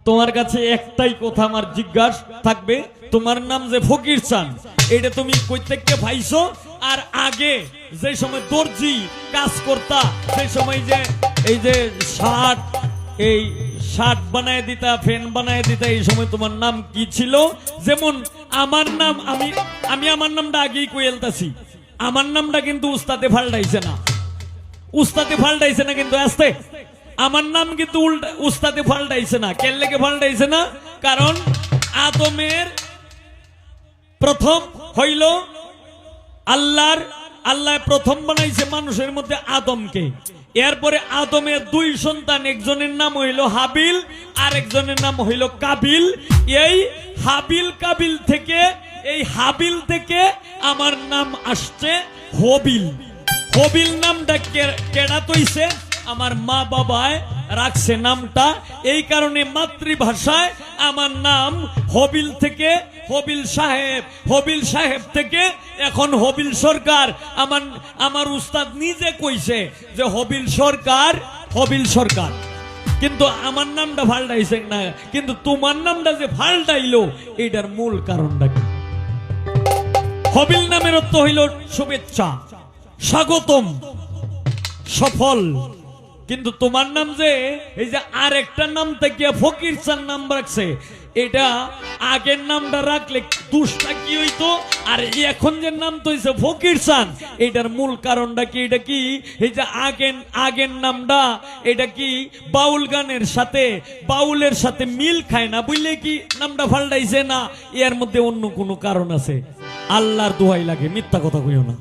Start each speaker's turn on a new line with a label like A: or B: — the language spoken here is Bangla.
A: তোমার কাছে একটাই কথা আমার জিজ্ঞাসা থাকবে, তোমার নাম যে ফকির চান, এটা তুমি কই থেকে পাইছো? আর আগে যে সময় দর্জি কাজ করতা, সেই সময় যে এই যে শার্ট বানায় দিতা, ফ্যান বানায় দিতা, এই সময় তোমার নাম কি ছিল? যেমন আমার নাম, আমি আমার নামটা আগেই কইলতাছি, আমার নামটা কিন্তু উস্তাদে ফাল্টাইছে না, উস্তাদে ফাল্টাইছে না, কিন্তু আস্তে আমার নাম কিন্তু উস্তাদে ফাল্টাইছে না। কেন লেগে ফাল্টাইছে না? কারণ আদমের প্রথম হইল আল্লাহ প্রথম বানাইছে মানুষের মধ্যে আদমকে। এরপরে আদমের দুই সন্তান, একজনের নাম হইল হাবিল আর একজনের নাম হইল কাবিল। এই হাবিল কাবিল থেকে, এই হাবিল থেকে আমার নাম আসছে হবিল। হবিল নামটা কেডা তৈছে? আমার মা বাবায় রাখছে নামটা, এই কারণে মাতৃভাষায় আমার নাম হবিল থেকে হবিল সাহেব থেকে এখন হবিল সরকার। আমার উস্তাদ নিজে কইছে যে হবিল সরকার, কিন্তু আমার নামটা ফাল্টাইছে না। কিন্তু তোমার নামটা যে ফাল্টাইলো, এটার মূল কারণটা কি? হবিল নামের অর্থ হইল শুভেচ্ছা, স্বাগতম, সফল। কিন্তু তোমার নাম যে এই যে আরেকটা নাম থেকে ফকির চান নাম রাখছে, এটা আগের নামটা রাখলে দুষ্টা কি হইতো, আর এখন যে নাম তো হইছে ফকির চান, এটার মূল কারণটা কি? এটা কি এই যে আগের নামটা, এটা কি বাউল গানের সাথে, বাউলের সাথে মিল খায় না বুঝলে কি নামটা ফাল্টাইছে না? এর মধ্যে অন্য কোনো কারণ আছে? আল্লাহর দোহাই লাগে, মিথ্যা কথা কইও না।